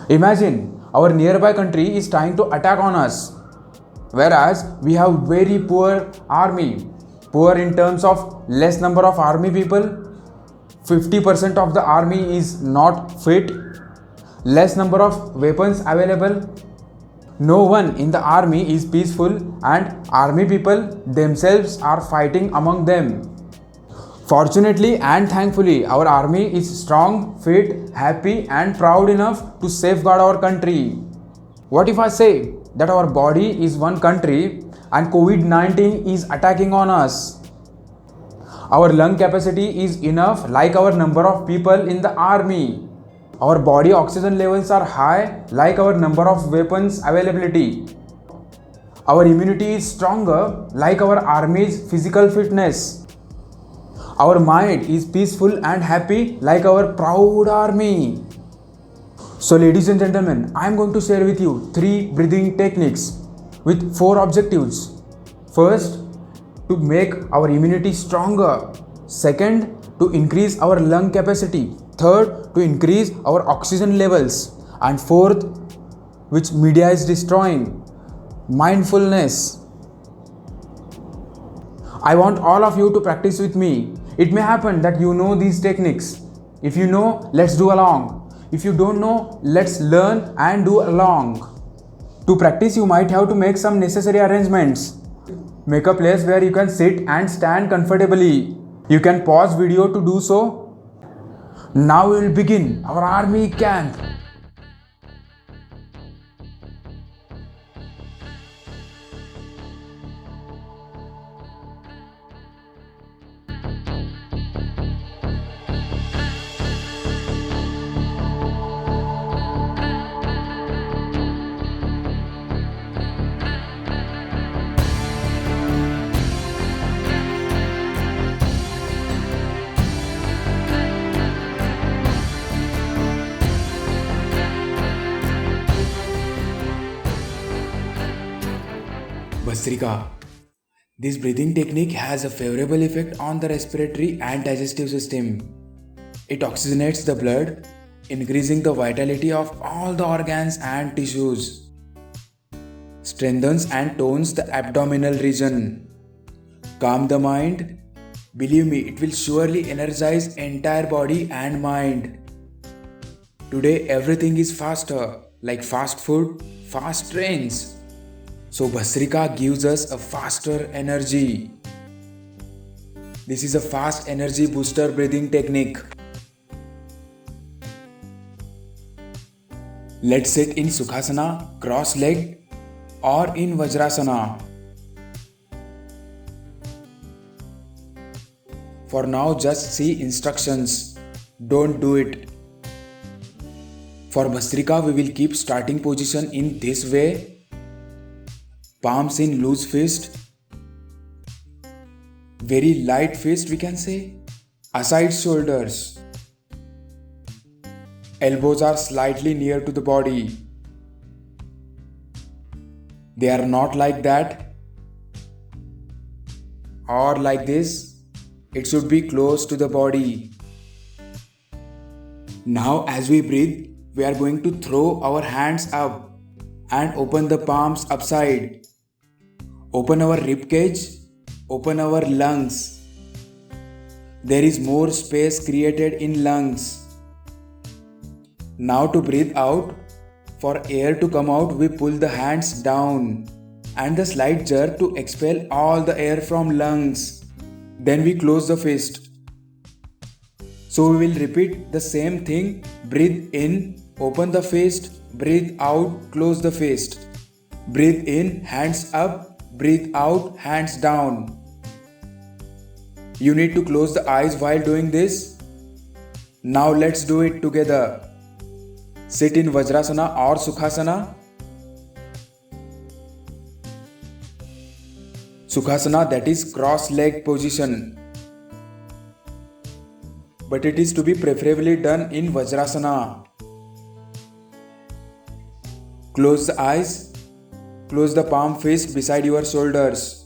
Imagine our nearby country is trying to attack on us, whereas we have very poor army. Poor in terms of less number of army people, 50% of the army is not fit, less number of weapons available. No one in the army is peaceful, and army people themselves are fighting among them. Fortunately and thankfully, our army is strong, fit, happy, and proud enough to safeguard our country. What if I say that our body is one country and COVID 19 is attacking on us? Our lung capacity is enough, like our number of people in the army. Our body oxygen levels are high, like our number of weapons availability. Our immunity is stronger, like our army's physical fitness. Our mind is peaceful and happy, like our proud army. So, ladies and gentlemen, I am going to share with you 3 breathing techniques with 4 objectives. First, to make our immunity stronger. Second, to increase our lung capacity. Third, to increase our oxygen levels. And fourth, which media is destroying, mindfulness. I want all of you to practice with me. It may happen that you know these techniques. If you know, let's do along. If you don't know, let's learn and do along. To practice, you might have to make some necessary arrangements. Make a place where you can sit and stand comfortably. You can pause video to do so. Now we will begin our army camp. Bhastrika. This breathing technique has a favorable effect on the respiratory and digestive system. It oxygenates the blood, increasing the vitality of all the organs and tissues. Strengthens and tones the abdominal region. Calm the mind. Believe me, it will surely energize entire body and mind. Today everything is faster, like fast food, fast trains. So Bhastrika gives us a faster energy. This is a fast energy booster breathing technique. Let's sit in Sukhasana, cross-legged, or in Vajrasana. For now, just see instructions. Don't do it. For Bhastrika, we will keep starting position in this way. Palms in loose fist. Very light fist we can say. Aside shoulders. Elbows are slightly near to the body. They are not like that or like this. It should be close to the body. Now as we breathe, we are going to throw our hands up and open the palms upside. Open our rib cage, open our lungs. There is more space created in lungs. Now to breathe out, for air to come out, we pull the hands down and the slight jerk to expel all the air from lungs. Then we close the fist. So we will repeat the same thing. Breathe in, open the fist, breathe out, close the fist. Breathe in, hands up. Breathe out, hands down. You need to close the eyes while doing this. Now let's do it together. Sit in Vajrasana or Sukhasana. Sukhasana, that is cross-leg position. But it is to be preferably done in Vajrasana. Close the eyes. Close the palm fist beside your shoulders.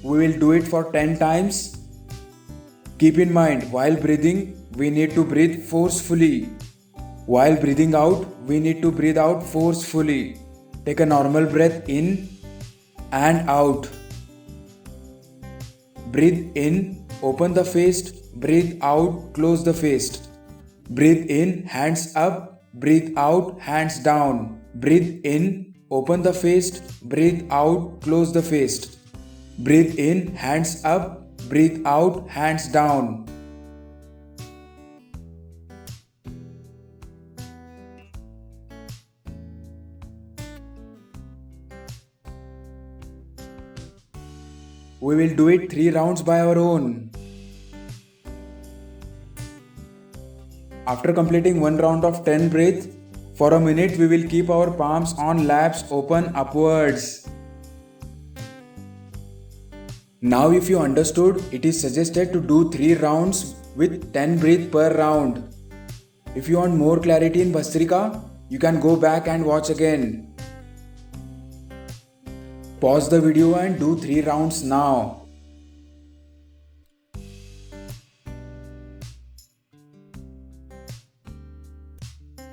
We will do it for 10 times. Keep in mind, while breathing, we need to breathe forcefully. While breathing out, we need to breathe out forcefully. Take a normal breath in and out. Breathe in, open the fist. Breathe out, close the fist. Breathe in, hands up. Breathe out, hands down. Breathe in, open the fist. Breathe out, close the fist. Breathe in, hands up. Breathe out, hands down. We will do it 3 rounds by our own. After completing 1 round of 10 breaths, for a minute we will keep our palms on laps open upwards. Now if you understood, it is suggested to do 3 rounds with 10 breaths per round. If you want more clarity in Bhastrika, you can go back and watch again. Pause the video and do 3 rounds now.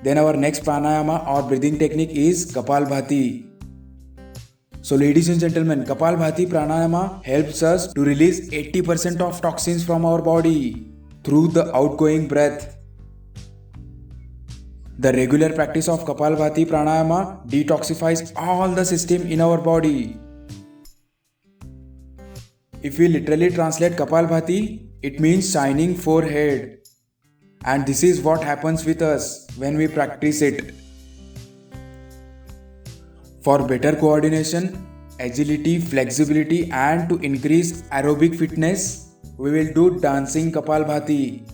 Then our next pranayama or breathing technique is Kapalbhati. So ladies and gentlemen, Kapalbhati pranayama helps us to release 80% of toxins from our body through the outgoing breath. The regular practice of Kapalbhati pranayama detoxifies all the system in our body. If we literally translate Kapalbhati, it means shining forehead. And this is what happens with us when we practice it. For better coordination, agility, flexibility and to increase aerobic fitness, we will do dancing Kapalbhati.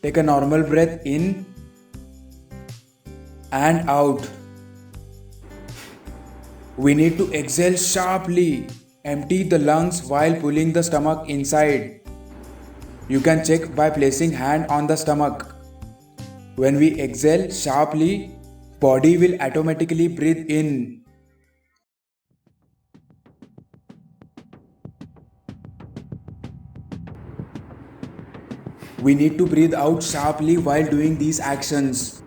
Take a normal breath in and out. We need to exhale sharply. Empty the lungs while pulling the stomach inside. You can check by placing hand on the stomach. When we exhale sharply, body will automatically breathe in. We need to breathe out sharply while doing these actions.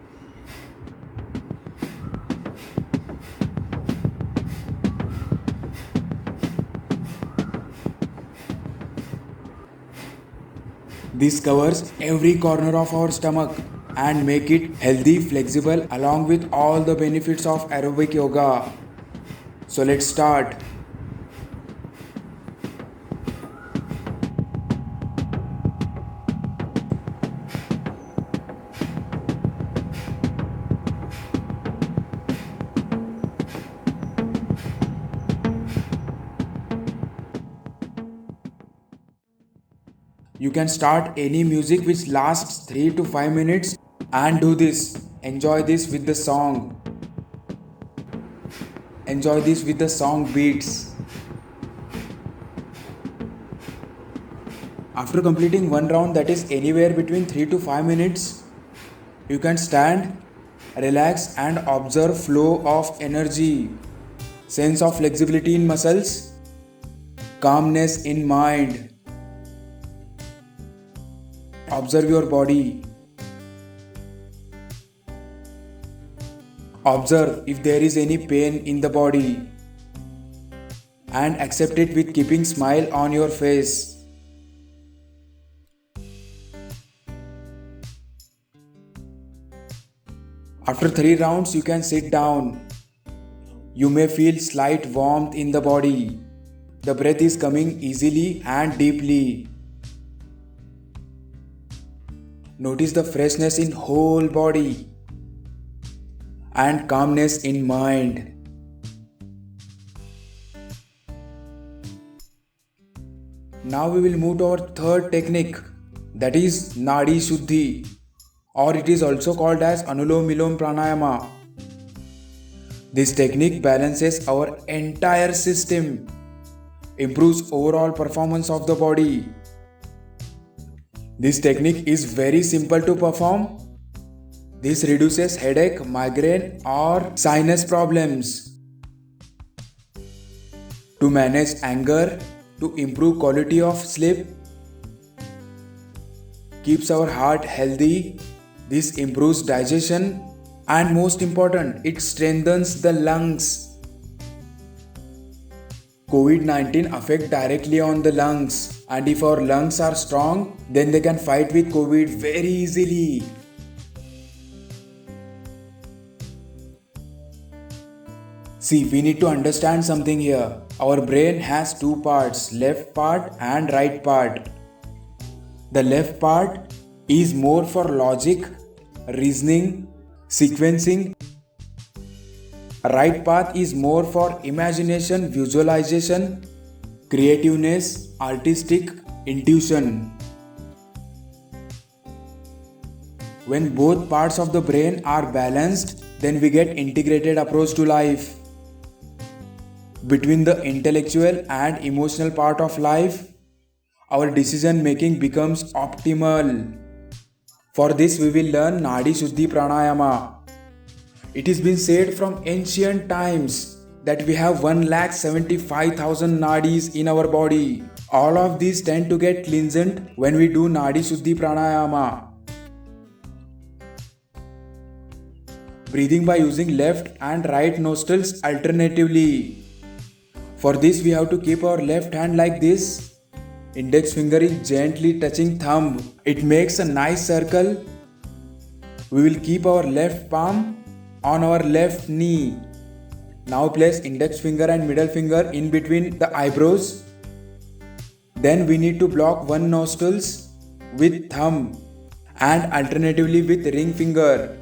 This covers every corner of our stomach and make it healthy, flexible along with all the benefits of aerobic yoga. So let's start. You can start any music which lasts 3 to 5 minutes and do this. Enjoy this with the song. Enjoy this with the song beats. After completing 1 round, that is anywhere between 3 to 5 minutes, you can stand, relax and observe flow of energy, sense of flexibility in muscles, calmness in mind. Observe your body. Observe if there is any pain in the body and accept it with keeping smile on your face. After 3 rounds, you can sit down. You may feel slight warmth in the body. The breath is coming easily and deeply. Notice the freshness in whole body and calmness in mind. Now we will move to our third technique, that is Nadi Shuddhi, or it is also called as Anulom Vilom Pranayama. This technique balances our entire system, improves overall performance of the body. This technique is very simple to perform. This reduces headache, migraine or sinus problems. To manage anger, to improve quality of sleep, keeps our heart healthy, this improves digestion, and most important, it strengthens the lungs. COVID-19 affect directly on the lungs, and if our lungs are strong, then they can fight with COVID very easily. See, we need to understand something here. Our brain has two parts, left part and right part. The left part is more for logic, reasoning, sequencing. Right path is more for imagination, visualization, creativeness, artistic, intuition. When both parts of the brain are balanced, then we get integrated approach to life. Between the intellectual and emotional part of life, our decision making becomes optimal. For this we will learn Nadi Shuddhi Pranayama. It has been said from ancient times that we have 1,75,000 nadis in our body. All of these tend to get cleansed when we do Nadi Shuddhi Pranayama. Breathing by using left and right nostrils alternatively. For this we have to keep our left hand like this. Index finger is gently touching thumb. It makes a nice circle. We will keep our left palm on our left knee. Now place index finger and middle finger in between the eyebrows. Then we need to block one nostrils with thumb and alternatively with ring finger.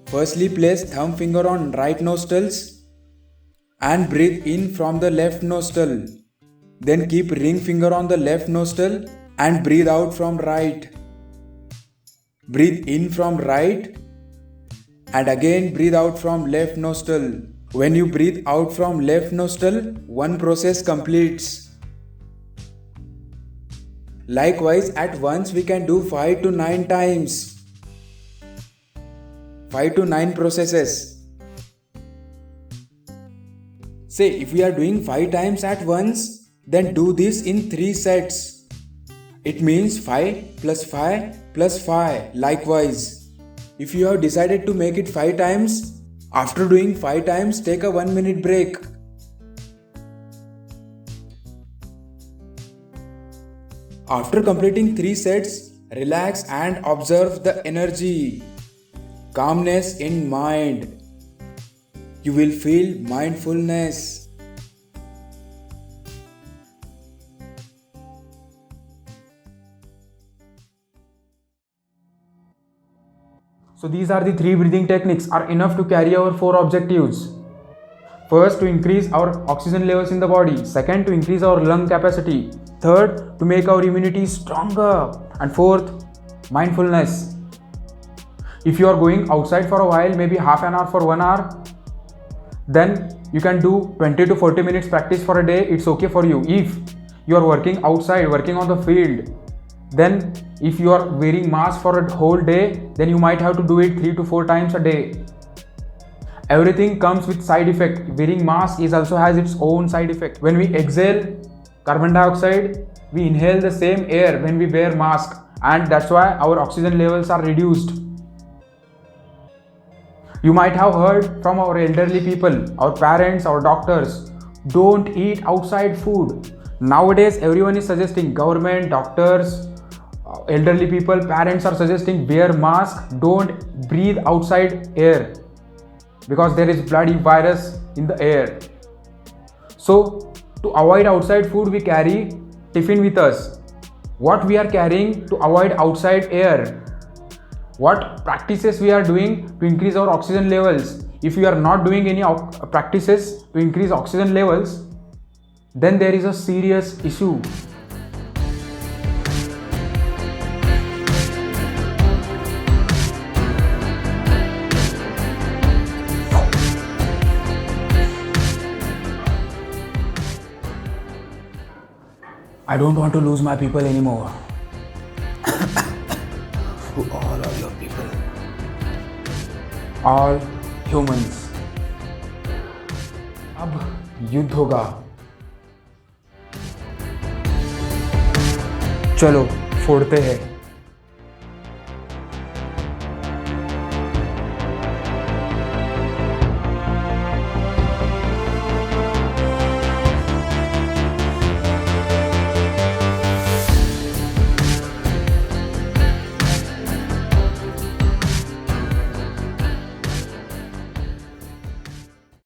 Firstly place thumb finger on right nostrils and breathe in from the left nostril. Then keep ring finger on the left nostril and breathe out from right. Breathe in from right and again breathe out from left nostril. When you breathe out from left nostril, one process completes. Likewise, at once we can do 5 to 9 times. 5 to 9 processes. Say if we are doing 5 times at once, then do this in 3 sets. It means 5 plus 5 plus 5. Likewise, if you have decided to make it 5 times, after doing 5 times, take a 1 minute break. After completing 3 sets, relax and observe the energy, calmness in mind. You will feel mindfulness. So these are the 3 breathing techniques are enough to carry our 4 objectives. First, to increase our oxygen levels in the body. Second, to increase our lung capacity. Third, to make our immunity stronger. And fourth, mindfulness. If you are going outside for a while, maybe half an hour for 1 hour, then you can do 20 to 40 minutes practice for a day. It's okay for you. If you are working outside, working on the field, then if you are wearing mask for a whole day, then you might have to do it 3 to 4 times a day. Everything comes with side effect. Wearing mask also has its own side effect. When we exhale carbon dioxide, we inhale the same air when we wear mask, and that's why our oxygen levels are reduced. You might have heard from our elderly people, our parents, our doctors, don't eat outside food. Nowadays everyone is suggesting, government, doctors, elderly people, parents are suggesting wear mask, don't breathe outside air because there is bloody virus in the air. So to avoid outside food, we carry tiffin with us. What we are carrying to avoid outside air? What practices we are doing to increase our oxygen levels? If you are not doing any practices to increase oxygen levels, then there is a serious issue. I don't want to lose my people anymore. Who all are your people? All humans. अब युद्ध होगा. चलो फोड़ते हैं।